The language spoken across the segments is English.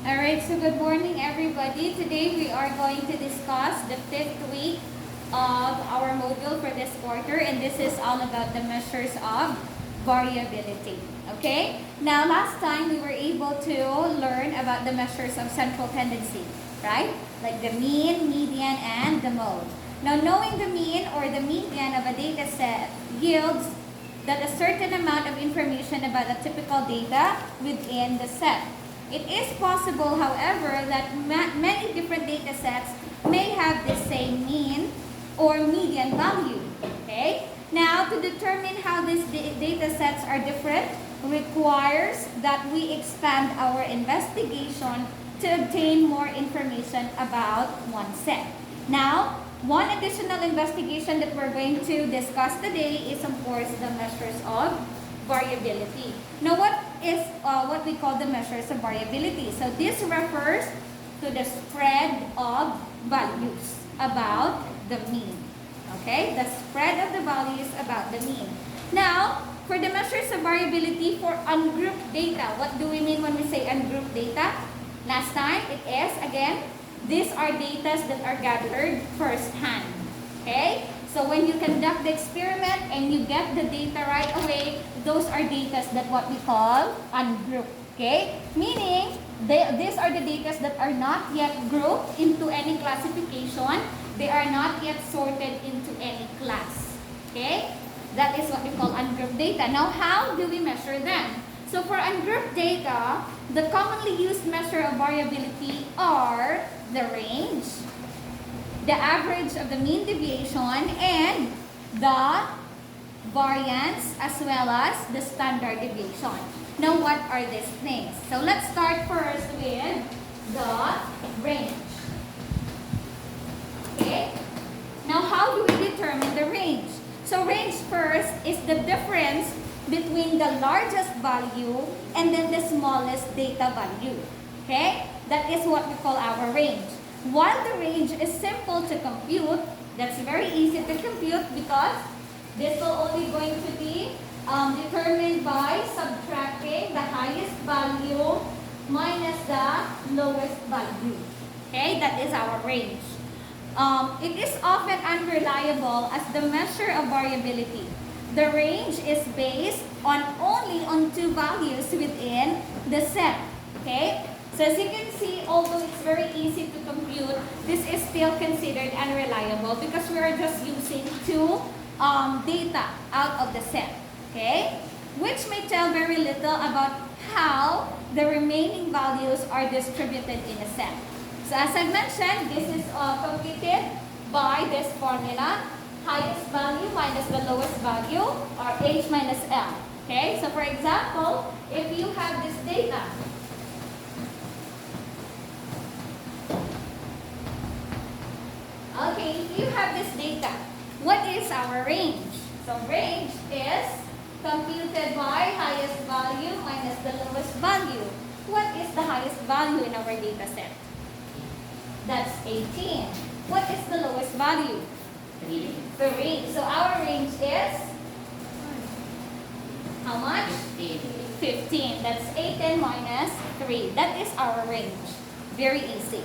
Alright, so good morning everybody. Today we are going to discuss the 5th week of our module for this quarter, and this is all about the measures of variability. Okay? Now last time we were able to learn about the measures of central tendency, right? Like the mean, median, and the mode. Now knowing the mean or the median of a data set yields that a certain amount of information about a typical data within the set. It is possible, however, that many different data sets may have the same mean or median value. Okay? Now, to determine how these data sets are different requires that we expand our investigation to obtain more information about one set. Now, one additional investigation that we're going to discuss today is, of course, the measures of variability. Now, what is what we call the measures of variability? So, this refers to the spread of values about the mean. Okay? The spread of the values about the mean. Now, for the measures of variability for ungrouped data, what do we mean when we say ungrouped data? Last time, it is, again, these are data that are gathered firsthand. Okay? So when you conduct the experiment and you get the data right away, those are data that what we call ungrouped. Okay? Meaning, these are the data that are not yet grouped into any classification. They are not yet sorted into any class. Okay? That is what we call ungrouped data. Now, how do we measure them? So for ungrouped data, the commonly used measure of variability are the range, the average of the mean deviation, and the variance, as well as the standard deviation. Now, what are these things? So let's start first with the range. Okay? Now, how do we determine the range? So range first is the difference between the largest value and then the smallest data value. Okay? That is what we call our range. While the range is simple to compute, that's very easy to compute because this will only going to be determined by subtracting the highest value minus the lowest value. Okay? That is our range. It is often unreliable as the measure of variability. The range is based only on two values within the set. Okay? So as you can see, although it's very easy to compute, this is still considered unreliable because we are just using two data out of the set. Okay? Which may tell very little about how the remaining values are distributed in a set. So as I mentioned, this is computed by this formula. Highest value minus the lowest value, or H minus L. Okay, so for example, if you have this data, what is our range? So range is computed by highest value minus the lowest value. What is the highest value in our data set? That's 18. What is the lowest value? 3. So our range is how much? 15. That's 18 minus 3. That is our range. Very easy.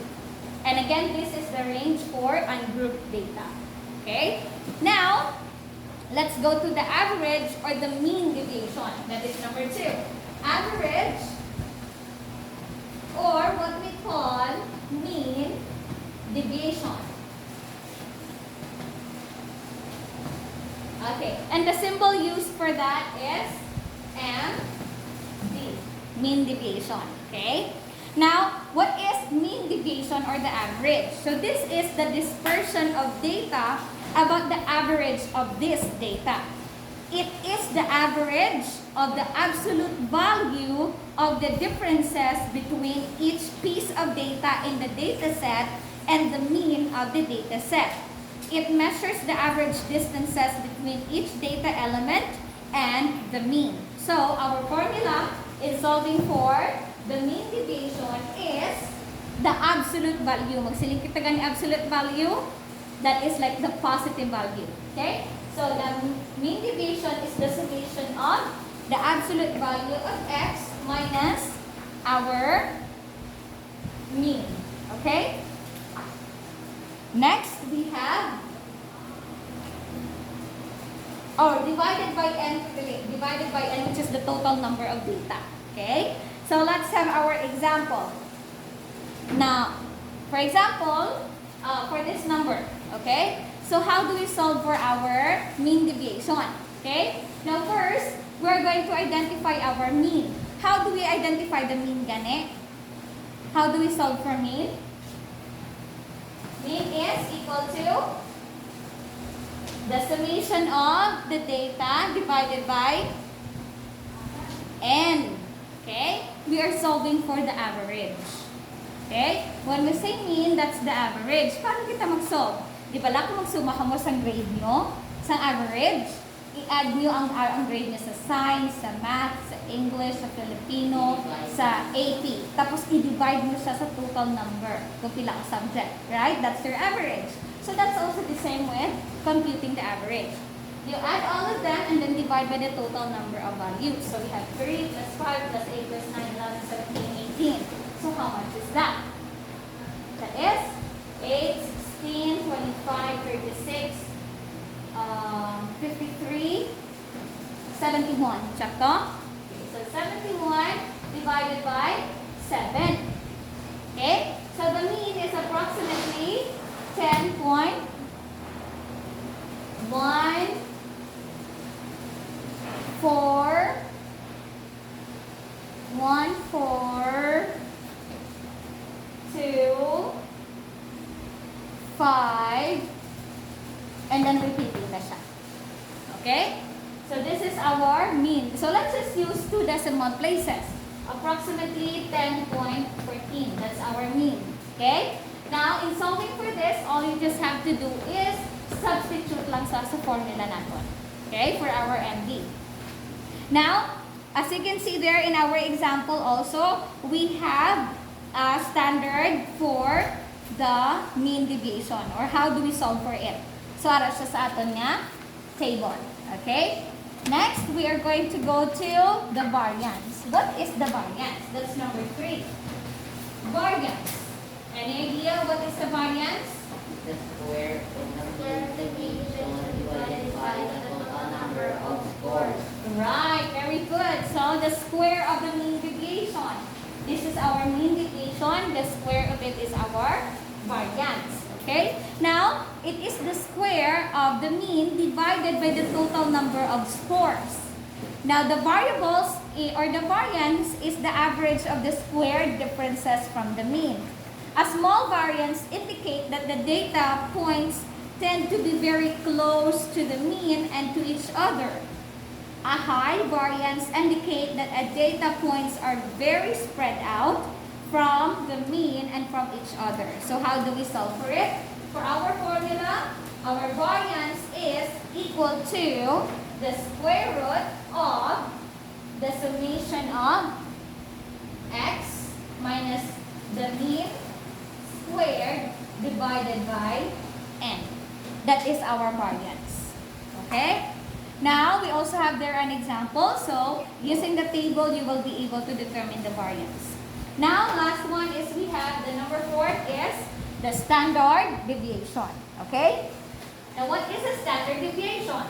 And again, this is the range for ungrouped data. Okay? Now, let's go to the average or the mean deviation. That is number 2. Average, or what we call mean deviation. Okay, and the symbol used for that is MD, mean deviation. Okay? Now, what is mean deviation or the average? So this is the dispersion of data about the average of this data. It is the average of the absolute value of the differences between each piece of data in the data set and the mean of the data set. It measures the average distances between each data element and the mean. So, our formula in solving for the mean deviation is the absolute value. Magsiling kita gani absolute value, that is like the positive value. Okay? So, the mean deviation is the summation of the absolute value of x minus our Okay? Next, we have divided by n, which is the total number of data. Okay? So let's have our example. Now, for example, for this number, okay? So how do we solve for our mean deviation? Okay? Now first, we're going to identify our mean. How do we identify the mean, gane? How do we solve for mean? Mean is equal to the summation of the data divided by n. Okay? We are solving for the average. Okay? When we say mean, that's the average. Paano kita mag-solve? Di ba lang kung magsuma ka mo sa grade nyo, sa average, i-add nyo ang grade nyo sa science, sa math, sa English, sa Filipino, sa AP. Tapos i-divide nyo siya sa total number kung pila ka subject. Right? That's your average. So that's also the same with computing the average. You add all of them and then divide by the total number of values. So we have 3 plus 5 plus 8 plus 9, 11, 17, 18. So how much is that? That is 8, 16, 25, 36, 53, 71. Check to? Okay, so 71 divided by 7. Okay? So the mean is approximately 10.14 2, 5, and then repeating na siya. Okay? So this is our mean. So let's just use 2 decimal places. Approximately 10.14. That's our mean. Okay? Now, in solving for this, all you just have to do is substitute lang sa formula natin. Okay? For our MD. Now, as you can see there in our example also, we have a standard for the mean deviation or how do we solve for it. So, ara siya sa aton nga table. Okay? Next, we are going to go to the variance. What is the variance? That's number 3. Variance. Any idea what is the variance? The square of the deviation divided by the total number of scores. Right, very good. So, the square of the mean deviation. This is our mean deviation. The square of it is our variance. Okay? Now, it is the square of the mean divided by the total number of scores. Now, the variables or the variance is the average of the squared differences from the mean. A small variance indicate that the data points tend to be very close to the mean and to each other. A high variance indicate that data points are very spread out from the mean and from each other. So how do we solve for it? For our formula, our variance is equal to the square root of the summation of x minus the mean squared divided by n. That is our variance. Okay? Now, we also have there an example. So, using the table, you will be able to determine the variance. Now, last one is we have the number 4 is the standard deviation. Okay? Now, what is a standard deviation?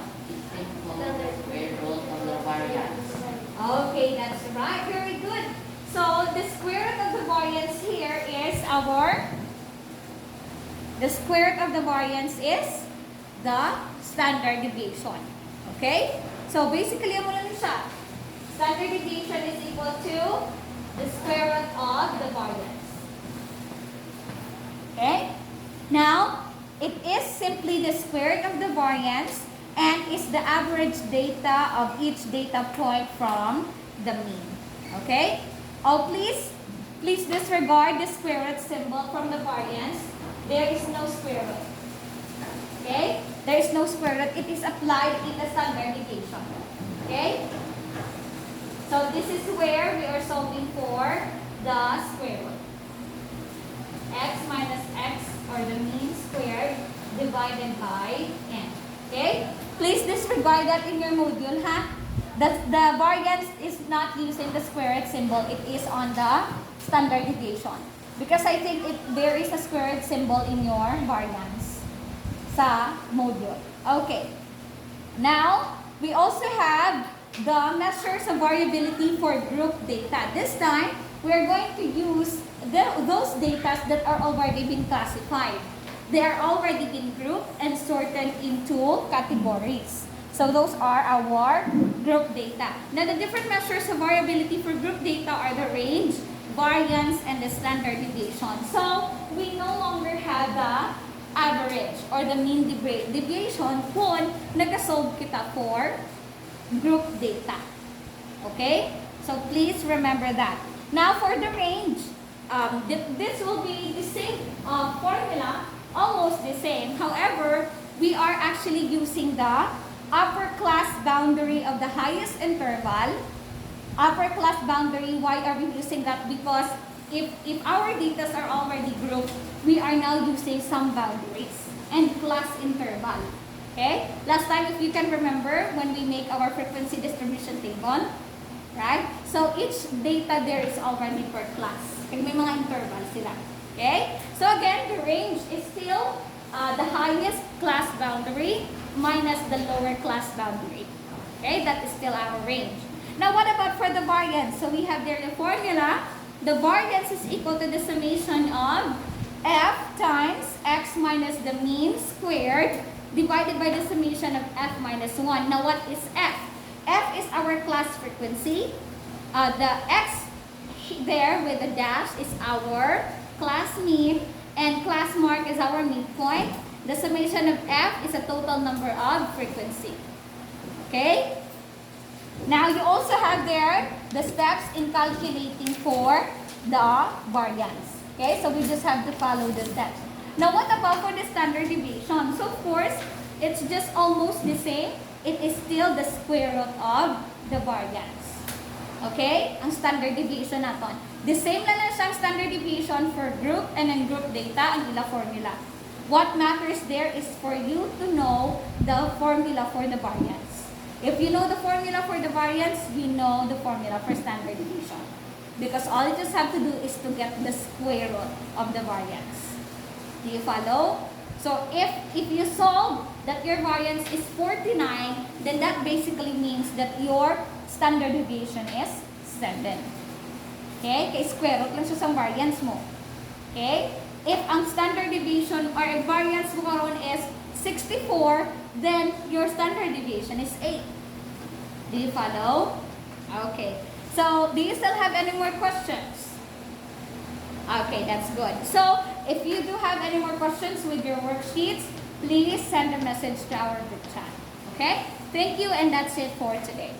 The square root of the variance. Okay, that's right. Very good. So, the square root of the variance here is the square root of the variance is the standard deviation. Okay? So, basically, mo lang siya. Standard deviation is equal to the square root of the variance. Okay? Now, it is simply the square root of the variance and is the average data of each data point from the mean. Okay? Oh, please disregard the square root symbol from the variance. There is no square root. Okay? There is no square root. It is applied in the standard deviation. Okay? So this is where we are solving for the square root. X minus x, or the mean squared, divided by n. Okay? Please disregard that in your module, ha? The variance is not using the square root symbol. It is on the standard deviation. Because I think there is a squared symbol in your variance sa module. Okay. Now, we also have the measures of variability for group data. This time, we are going to use those data that are already been classified. They are already been grouped and sorted into categories. So those are our group data. Now, the different measures of variability for group data are the range, variance, and the standard deviation. So, we no longer have the average or the mean deviation kung nag-solve kita for group data. Okay? So, please remember that. Now, for the range, this will be the same formula, almost the same. However, we are actually using the upper class boundary of the highest interval. Upper class boundary, why are we using that? Because if our data are already grouped, we are now using some boundaries and class interval. Okay? Last time, if you can remember, when we make our frequency distribution table, right? So each data there is already per class. Kaya may mga interval sila. Okay? So again, the range is still the highest class boundary minus the lower class boundary. Okay? That is still our range. Now, what about for the variance? So we have there the formula. The variance is equal to the summation of f times x minus the mean squared divided by the summation of f minus 1. Now, what is f? F is our class frequency. The x there with the dash is our class mean, and class mark is our midpoint. The summation of f is a total number of frequency. Okay? Now, you also have there the steps in calculating for the variance. Okay? So, we just have to follow the steps. Now, what about for the standard deviation? So, of course, it's just almost the same. It is still the square root of the variance. Okay? Ang standard deviation natin. The same na lang siyang standard deviation for group and ungroup data ang ila formula. What matters there is for you to know the formula for the variance. If you know the formula for the variance, we know the formula for standard deviation. Because all you just have to do is to get the square root of the variance. Do you follow? So if you solve that your variance is 49, then that basically means that your standard deviation is 7. Okay? Kaya square root lang siya sa variance mo. Okay? If ang standard deviation or variance mo karon is 64, then your standard deviation is 8. Do you follow? Okay. So, do you still have any more questions? Okay, that's good. So, if you do have any more questions with your worksheets, please send a message to our group chat. Okay? Thank you, and that's it for today.